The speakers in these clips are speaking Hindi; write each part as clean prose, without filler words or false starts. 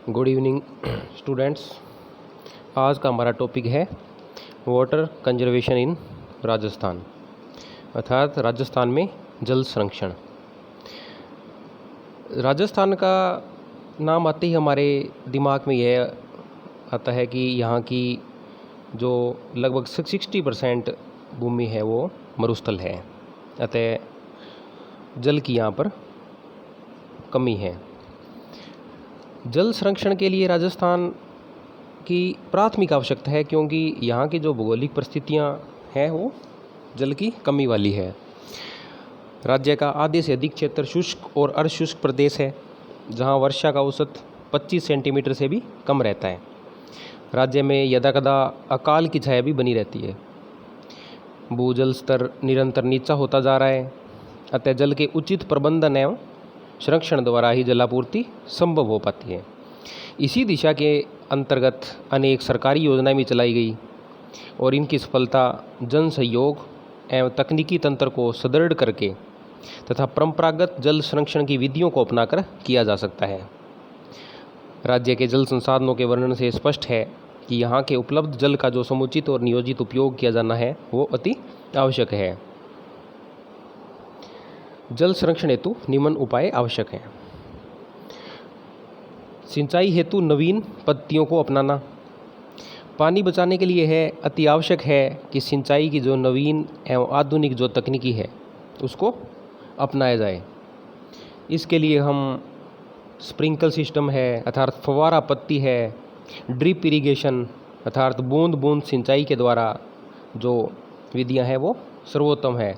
Good evening students. आज का हमारा टॉपिक है वाटर कंजर्वेशन इन राजस्थान, अर्थात राजस्थान में जल संरक्षण। राजस्थान का नाम आते ही हमारे दिमाग में यह आता है कि यहाँ की जो लगभग 60% भूमि है वो मरुस्थल है, अतः जल की यहाँ पर कमी है। जल संरक्षण के लिए राजस्थान की प्राथमिक आवश्यकता है, क्योंकि यहाँ की जो भौगोलिक परिस्थितियाँ हैं वो जल की कमी वाली है। राज्य का आधे से अधिक क्षेत्र शुष्क और अर्धशुष्क प्रदेश है, जहाँ वर्षा का औसत 25 सेंटीमीटर से भी कम रहता है। राज्य में यदाकदा अकाल की छाया भी बनी रहती है। भूजल स्तर निरंतर नीचा होता जा रहा है, अतः जल के उचित प्रबंधन एवं संरक्षण द्वारा ही जलापूर्ति संभव हो पाती है। इसी दिशा के अंतर्गत अनेक सरकारी योजनाएं भी चलाई गई और इनकी सफलता जन सहयोग एवं तकनीकी तंत्र को सुदृढ़ करके तथा परंपरागत जल संरक्षण की विधियों को अपनाकर किया जा सकता है। राज्य के जल संसाधनों के वर्णन से स्पष्ट है कि यहाँ के उपलब्ध जल का जो समुचित और नियोजित उपयोग किया जाना है वो अति आवश्यक है। जल संरक्षण हेतु निम्न उपाय आवश्यक हैं। सिंचाई हेतु नवीन पद्धतियों को अपनाना। पानी बचाने के लिए है अति आवश्यक है कि सिंचाई की जो नवीन एवं आधुनिक जो तकनीकी है उसको अपनाया जाए। इसके लिए हम स्प्रिंकल सिस्टम है अर्थात फव्वारा पत्ती है, ड्रिप इरिगेशन अर्थात बूंद बूंद सिंचाई के द्वारा जो विधियां हैं वो सर्वोत्तम है,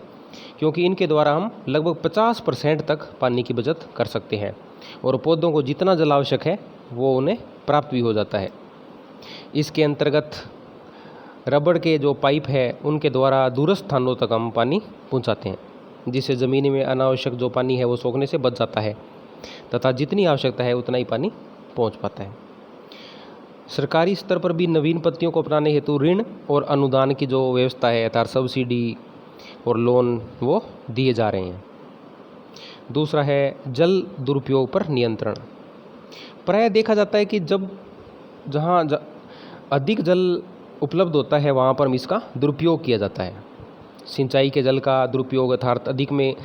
क्योंकि इनके द्वारा हम लगभग 50% तक पानी की बचत कर सकते हैं और पौधों को जितना जल आवश्यक है वो उन्हें प्राप्त भी हो जाता है। इसके अंतर्गत रबड़ के जो पाइप है उनके द्वारा दूरस्थ स्थानों तक हम पानी पहुंचाते हैं, जिससे ज़मीन में अनावश्यक जो पानी है वो सोखने से बच जाता है तथा जितनी आवश्यकता है उतना ही पानी पहुंच पाता है। सरकारी स्तर पर भी नवीन पद्धतियों को अपनाने हेतु ऋण और अनुदान की जो व्यवस्था है अर्थात सब्सिडी और लोन वो दिए जा रहे हैं। दूसरा है जल दुरुपयोग पर नियंत्रण। प्रायः देखा जाता है कि जहाँ अधिक जल उपलब्ध होता है वहाँ पर इसका दुरुपयोग किया जाता है। सिंचाई के जल का दुरुपयोग अर्थात अधिक में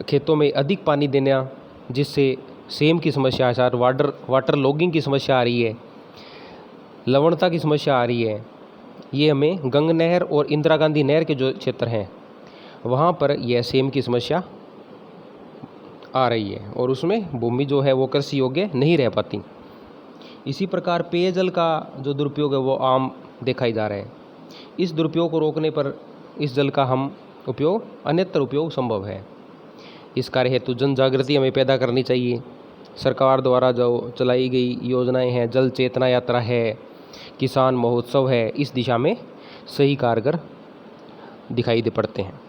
खेतों में अधिक पानी देना, जिससे सेम की समस्या अर्थात वाटर लॉगिंग की समस्या आ रही है, लवणता की समस्या आ रही है। ये हमें गंग नहर और इंदिरा गांधी नहर के जो क्षेत्र हैं वहाँ पर यह सेम की समस्या आ रही है और उसमें भूमि जो है वो कृषि योग्य नहीं रह पाती। इसी प्रकार पेयजल का जो दुरुपयोग है वो आम दिखाई जा रहा है। इस दुरुपयोग को रोकने पर इस जल का हम उपयोग अन्यत्र उपयोग संभव है। इस कार्य हेतु जन जागृति हमें पैदा करनी चाहिए। सरकार द्वारा जो चलाई गई योजनाएं हैं, जल चेतना यात्रा है, किसान महोत्सव है, इस दिशा में सही कारगर दिखाई दे पड़ते हैं।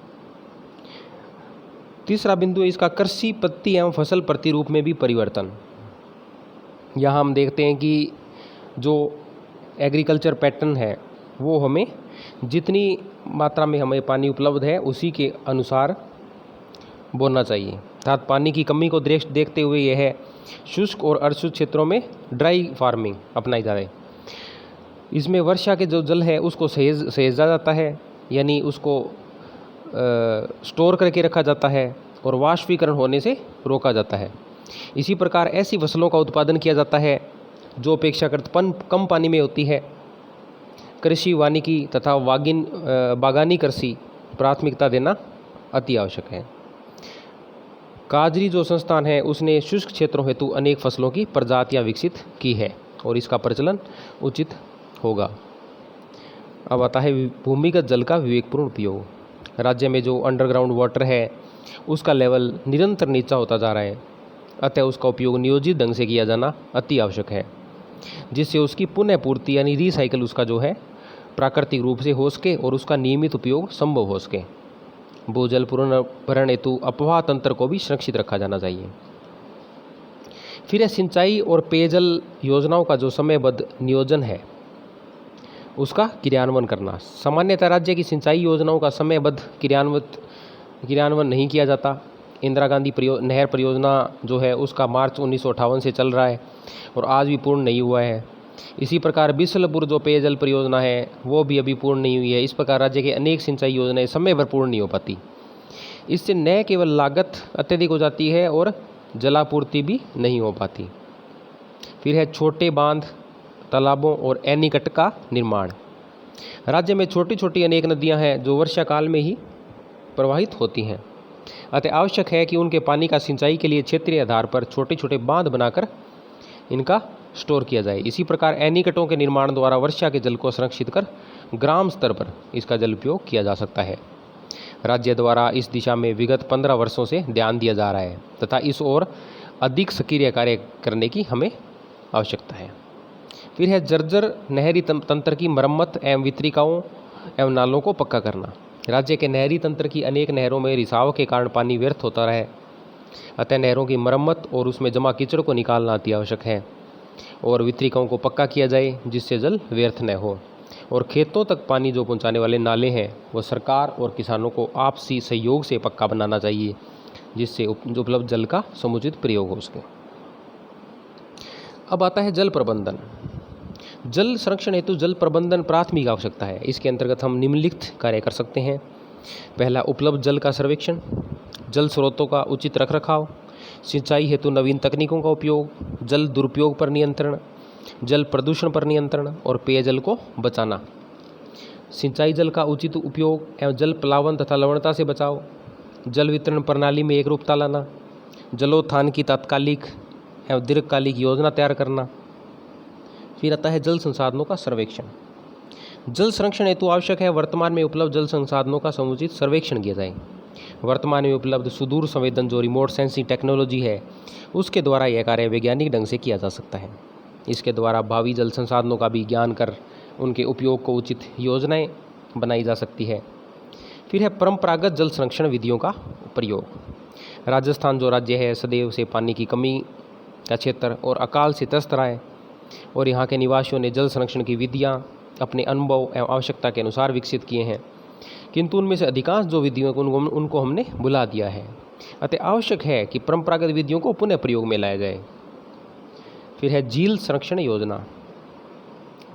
तीसरा बिंदु है इसका कृषि पद्धति एवं फसल प्रतिरूप में भी परिवर्तन। यहाँ हम देखते हैं कि जो एग्रीकल्चर पैटर्न है वो हमें जितनी मात्रा में हमें पानी उपलब्ध है उसी के अनुसार बोना चाहिए, अर्थात पानी की कमी को देखते हुए यह शुष्क और अर्धशुष्क क्षेत्रों में ड्राई फार्मिंग अपनाई जा रही है। इसमें वर्षा के जो जल है उसको सहेजा जाता है, यानी उसको स्टोर करके रखा जाता है और वाष्पीकरण होने से रोका जाता है। इसी प्रकार ऐसी फसलों का उत्पादन किया जाता है जो अपेक्षाकृत कम पानी में होती है। कृषि वानिकी तथा बागानी कृषि प्राथमिकता देना अति आवश्यक है। काजरी जो संस्थान है उसने शुष्क क्षेत्रों हेतु अनेक फसलों की प्रजातियां विकसित की है और इसका प्रचलन उचित होगा। अब आता है भूमिगत जल का विवेकपूर्ण उपयोग। राज्य में जो अंडरग्राउंड वाटर है उसका लेवल निरंतर नीचा होता जा रहा है, अतः उसका उपयोग नियोजित ढंग से किया जाना अति आवश्यक है, जिससे उसकी पुनः पूर्ति यानी रिसाइकल उसका जो है प्राकृतिक रूप से हो सके और उसका नियमित उपयोग संभव हो सके। भूजल पुनर्भरण हेतु अपवाह तंत्र को भी सुरक्षित रखा जाना चाहिए। फिर सिंचाई और पेयजल योजनाओं का जो समयबद्ध नियोजन है उसका क्रियान्वयन करना। सामान्यतः राज्य की सिंचाई योजनाओं का समयबद्ध क्रियान्वयन नहीं किया जाता इंदिरा गांधी नहर परियोजना जो है उसका मार्च 1958 से चल रहा है और आज भी पूर्ण नहीं हुआ है। इसी प्रकार बिसलपुर जो पेयजल परियोजना है वो भी अभी पूर्ण नहीं हुई है। इस प्रकार राज्य के अनेक सिंचाई योजनाएं समय पर पूर्ण नहीं हो पाती। इससे न केवल लागत अत्यधिक हो जाती है और जलापूर्ति भी नहीं हो पाती। फिर है छोटे बांध, तालाबों और एनीकट का निर्माण। राज्य में छोटी छोटी अनेक नदियां हैं जो वर्षा काल में ही प्रवाहित होती हैं, अतः आवश्यक है कि उनके पानी का सिंचाई के लिए क्षेत्रीय आधार पर छोटे छोटे बांध बनाकर इनका स्टोर किया जाए। इसी प्रकार एनीकटों के निर्माण द्वारा वर्षा के जल को संरक्षित कर ग्राम स्तर पर इसका जल उपयोग किया जा सकता है। राज्य द्वारा इस दिशा में विगत 15 वर्षों से ध्यान दिया जा रहा है तथा इस ओर अधिक सक्रिय कार्य करने की हमें आवश्यकता है। फिर है जर्जर नहरी तंत्र की मरम्मत एवं वितरिकाओं एवं नालों को पक्का करना। राज्य के नहरी तंत्र की अनेक नहरों में रिसाव के कारण पानी व्यर्थ होता रहा है, अतः नहरों की मरम्मत और उसमें जमा कीचड़ को निकालना अति आवश्यक है और वितरिकाओं को पक्का किया जाए जिससे जल व्यर्थ न हो। और खेतों तक पानी जो पहुंचाने वाले नाले हैं वो सरकार और किसानों को आपसी सहयोग से पक्का बनाना चाहिए जिससे उपलब्ध जल का समुचित प्रयोग हो सके। अब आता है जल प्रबंधन। जल संरक्षण हेतु जल प्रबंधन प्राथमिक आवश्यकता है। इसके अंतर्गत हम निम्नलिखित कार्य कर सकते हैं। पहला, उपलब्ध जल का सर्वेक्षण, जल स्रोतों का उचित रखरखाव, सिंचाई हेतु नवीन तकनीकों का उपयोग, जल दुरुपयोग पर नियंत्रण, जल प्रदूषण पर नियंत्रण और पेयजल को बचाना। सिंचाई जल का उचित उपयोग एवं जल प्लावन तथा लवणता से बचाव, जल वितरण प्रणाली में एकरूपता लाना, जलोत्थान की तात्कालिक एवं दीर्घकालिक योजना तैयार करना। फिर आता है जल संसाधनों का सर्वेक्षण। जल संरक्षण हेतु आवश्यक है वर्तमान में उपलब्ध जल संसाधनों का समुचित सर्वेक्षण किया जाए। वर्तमान में उपलब्ध सुदूर संवेदन जो रिमोट सेंसिंग टेक्नोलॉजी है उसके द्वारा यह कार्य वैज्ञानिक ढंग से किया जा सकता है। इसके द्वारा भावी जल संसाधनों का भी ज्ञान कर उनके उपयोग को उचित योजनाएं बनाई जा सकती है। फिर है परंपरागत जल संरक्षण विधियों का प्रयोग। राजस्थान जो राज्य है सदैव से पानी की कमी का क्षेत्र और अकाल से त्रस्त रहा है और यहाँ के निवासियों ने जल संरक्षण की विधियाँ अपने अनुभव एवं आवश्यकता के अनुसार विकसित किए हैं, किंतु उनमें से अधिकांश जो विधियों उनको हमने भुला दिया है। अतः आवश्यक है कि परंपरागत विधियों को पुनः प्रयोग में लाया जाए। फिर है झील संरक्षण योजना।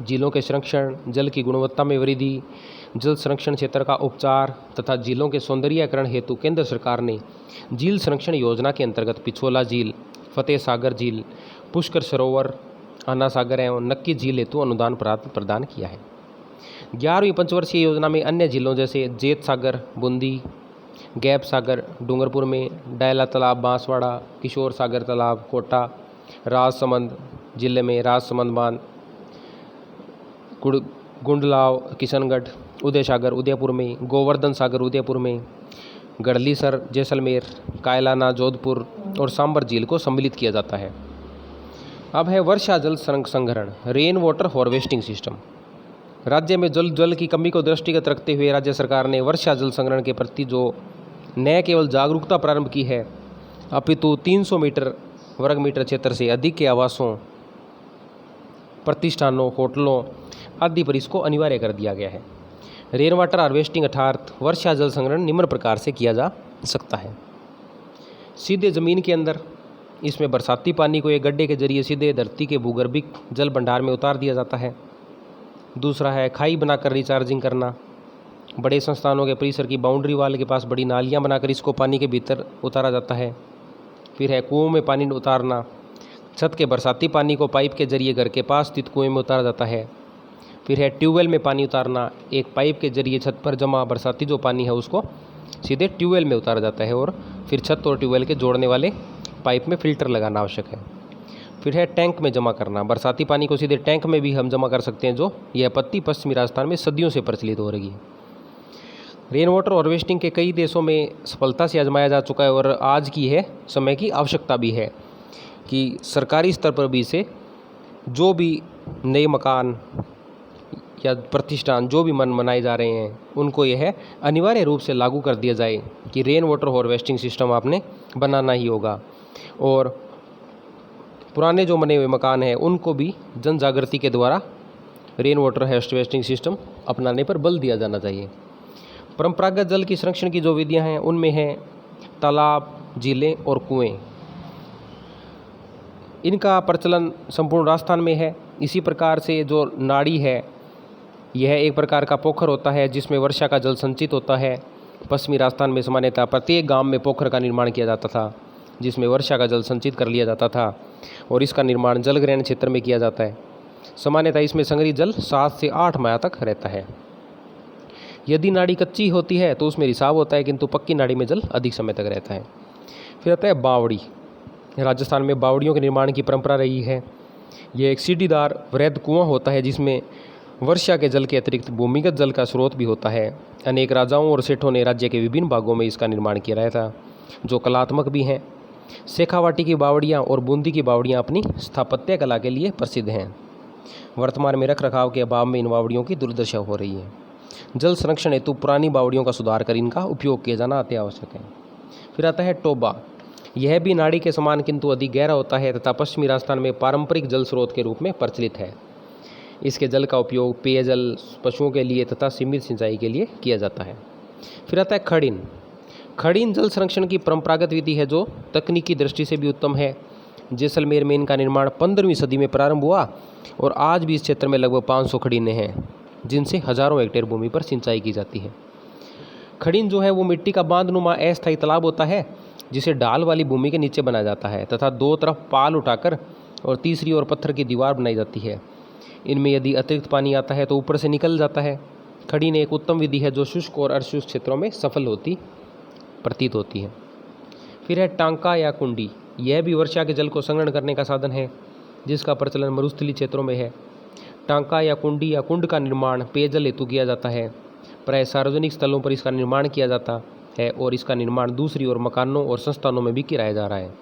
झीलों के संरक्षण, जल की गुणवत्ता में वृद्धि, जल संरक्षण क्षेत्र का उपचार तथा झीलों के सौंदर्यीकरण हेतु केंद्र सरकार ने झील संरक्षण योजना के अंतर्गत पिछोला झील, फतेह सागर झील, पुष्कर सरोवर, अन्ना सागर एवं नक्की झील हेतु अनुदान प्रदान किया है। 11वीं पंचवर्षीय योजना में अन्य झीलों जैसे जेत सागर, बूंदी, गैप सागर डूंगरपुर में, डायला तालाब बांसवाड़ा, किशोर सागर तालाब कोटा, राजसमंद जिले में राजसमंद बांध, गुंडलाव किशनगढ़, उदय सागर उदयपुर में, गोवर्धन सागर उदयपुर में, गढ़लीसर जैसलमेर, कायलाना जोधपुर और सांबर झील को सम्मिलित किया जाता है। अब है वर्षा जल संग्रहण, रेन वाटर हार्वेस्टिंग सिस्टम। राज्य में जल की कमी को दृष्टिगत रखते हुए राज्य सरकार ने वर्षा जल संग्रहण के प्रति जो न केवल जागरूकता प्रारंभ की है अपितु 300 वर्ग मीटर क्षेत्र से अधिक के आवासों, प्रतिष्ठानों, होटलों आदि पर इसको अनिवार्य कर दिया गया है। रेन वाटर हार्वेस्टिंग अर्थात वर्षा जल संग्रहण निम्न प्रकार से किया जा सकता है। सीधे ज़मीन के अंदर इसमें बरसाती पानी को एक गड्ढे के जरिए सीधे धरती के भूगर्भिक जल भंडार में उतार दिया जाता है। दूसरा है खाई बनाकर रिचार्जिंग करना। बड़े संस्थानों के परिसर की बाउंड्री वाल के पास बड़ी नालियाँ बनाकर इसको पानी के भीतर उतारा जाता है। फिर है कुओं में पानी उतारना। छत के बरसाती पानी को पाइप के जरिए घर के पास स्थित कुएं में उतारा जाता है। फिर है ट्यूबवेल में पानी उतारना। एक पाइप के जरिए छत पर जमा बरसाती जो पानी है उसको सीधे ट्यूबवेल में उतारा जाता है और फिर छत और ट्यूबवेल के जोड़ने वाले पाइप में फिल्टर लगाना आवश्यक है। फिर है टैंक में जमा करना। बरसाती पानी को सीधे टैंक में भी हम जमा कर सकते हैं, जो यह पद्धति पश्चिमी राजस्थान में सदियों से प्रचलित हो रही है। रेन वाटर हार्वेस्टिंग के कई देशों में सफलता से आजमाया जा चुका है और आज की है समय की आवश्यकता भी है कि सरकारी स्तर पर भी इसे जो भी नए मकान या प्रतिष्ठान जो भी बनाए जा रहे हैं उनको यह अनिवार्य रूप से लागू कर दिया जाए कि रेन वाटर हार्वेस्टिंग सिस्टम आपने बनाना ही होगा। और पुराने जो बने हुए मकान हैं उनको भी जन जागृति के द्वारा रेन वाटर हार्वेस्टिंग सिस्टम अपनाने पर बल दिया जाना चाहिए। परंपरागत जल की संरक्षण की जो विधियां हैं उनमें है तालाब, झीलें और कुएं, इनका प्रचलन संपूर्ण राजस्थान में है। इसी प्रकार से जो नाड़ी है, यह एक प्रकार का पोखर होता है जिसमें वर्षा का जल संचित होता है। पश्चिमी राजस्थान में सामान्यतः प्रत्येक गांव में पोखर का निर्माण किया जाता था जिसमें वर्षा का जल संचित कर लिया जाता था और इसका निर्माण जलग्रहण क्षेत्र में किया जाता है। सामान्यतः इसमें संग्रहित जल 7 से 8 माह तक रहता है। यदि नाड़ी कच्ची होती है तो उसमें रिसाव होता है, किंतु पक्की नाड़ी में जल अधिक समय तक रहता है। फिर आता है बावड़ी। राजस्थान में बावड़ियों के निर्माण की परंपरा रही है। यह एक सीढ़ीदार वृहद कुआं होता है जिसमें वर्षा के जल के अतिरिक्त भूमिगत जल का स्रोत भी होता है। अनेक राजाओं और सेठों ने राज्य के विभिन्न भागों में इसका निर्माण किया रहा था, जो कलात्मक भी हैं। शेखावाटी की बावड़ियाँ और बूंदी की बावड़ियाँ अपनी स्थापत्य कला के लिए प्रसिद्ध हैं। वर्तमान में रख रखाव के अभाव में इन बावड़ियों की दुर्दशा हो रही है। जल संरक्षण हेतु पुरानी बावड़ियों का सुधार कर इनका उपयोग किया जाना अति आवश्यक है। फिर आता है टोबा। यह भी नाड़ी के समान किंतु अधिक गहरा होता है तथा पश्चिमी राजस्थान में पारंपरिक जल स्रोत के रूप में प्रचलित है। इसके जल का उपयोग पेयजल, पशुओं के लिए तथा सीमित सिंचाई के लिए किया जाता है। फिर आता है खड़ीन। खड़ीन जल संरक्षण की परंपरागत विधि है जो तकनीकी दृष्टि से भी उत्तम है। जैसलमेर में इनका निर्माण 15वीं सदी में प्रारंभ हुआ और आज भी इस क्षेत्र में लगभग 500 खड़ीनें हैं जिनसे हजारों हेक्टेयर भूमि पर सिंचाई की जाती है। खड़ीन जो है वो मिट्टी का बांधनुमा अस्थायी तालाब होता है जिसे ढाल वाली भूमि के नीचे बनाया जाता है तथा दो तरफ पाल उठाकर और तीसरी ओर पत्थर की दीवार बनाई जाती है। इनमें यदि अतिरिक्त पानी आता है तो ऊपर से निकल जाता है। खड़ीन एक उत्तम विधि है जो शुष्क और अर्धशुष्क क्षेत्रों में सफल प्रतीत होती है। फिर है टांका या कुंडी। यह भी वर्षा के जल को संग्रहण करने का साधन है जिसका प्रचलन मरुस्थलीय क्षेत्रों में है। टांका या कुंडी या कुंड का निर्माण पेयजल हेतु किया जाता है। प्राय सार्वजनिक स्थलों पर इसका निर्माण किया जाता है और इसका निर्माण दूसरी ओर मकानों और संस्थानों में भी किया जा रहा है।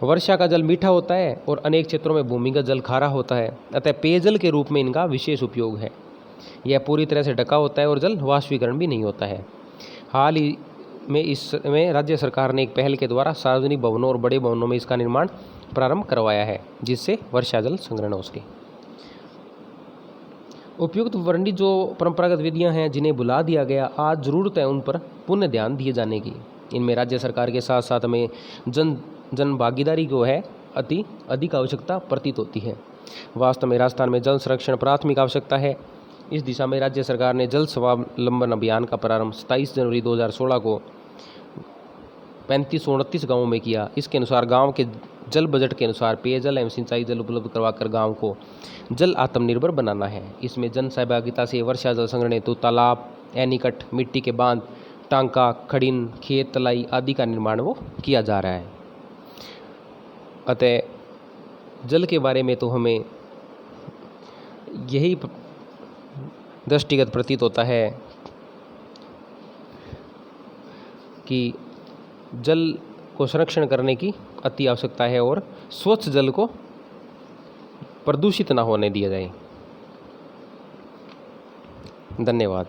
वर्षा का जल मीठा होता है और अनेक क्षेत्रों में भूमिगत जल खारा होता है, अतः पेयजल के रूप में इनका विशेष उपयोग है। यह पूरी तरह से ढका होता है और जल वाष्पीकरण भी नहीं होता है। हाल ही में इसमें राज्य सरकार ने एक पहल के द्वारा सार्वजनिक भवनों और बड़े भवनों में इसका निर्माण प्रारंभ करवाया है जिससे वर्षा जल संग्रहण हो सके। उपयुक्त वर्णित जो परंपरागत विधियां हैं जिन्हें भुला दिया गया, आज जरूरत है उन पर पुनः ध्यान दिए जाने की। इनमें राज्य सरकार के साथ साथ में जन भागीदारी को है अति अधिक आवश्यकता प्रतीत होती है। वास्तव में राजस्थान में जल संरक्षण प्राथमिक आवश्यकता है। इस दिशा में राज्य सरकार ने जल स्वावलंबन अभियान का प्रारंभ 27 जनवरी 2016 को 3529 गाँवों में किया। इसके अनुसार गांव के जल बजट के अनुसार पेयजल एवं सिंचाई जल उपलब्ध करवाकर गांव को जल आत्मनिर्भर बनाना है। इसमें जन सहभागिता से वर्षा जल संग्रहण हेतु तालाब, एनीकट, मिट्टी के बांध, टांका, खड़ीन, खेत तलाई आदि का निर्माण वो किया जा रहा है। अतः जल के बारे में तो हमें यही दृष्टिगत प्रतीत होता है कि जल को संरक्षण करने की अति आवश्यकता है और स्वच्छ जल को प्रदूषित ना होने दिया जाए। धन्यवाद।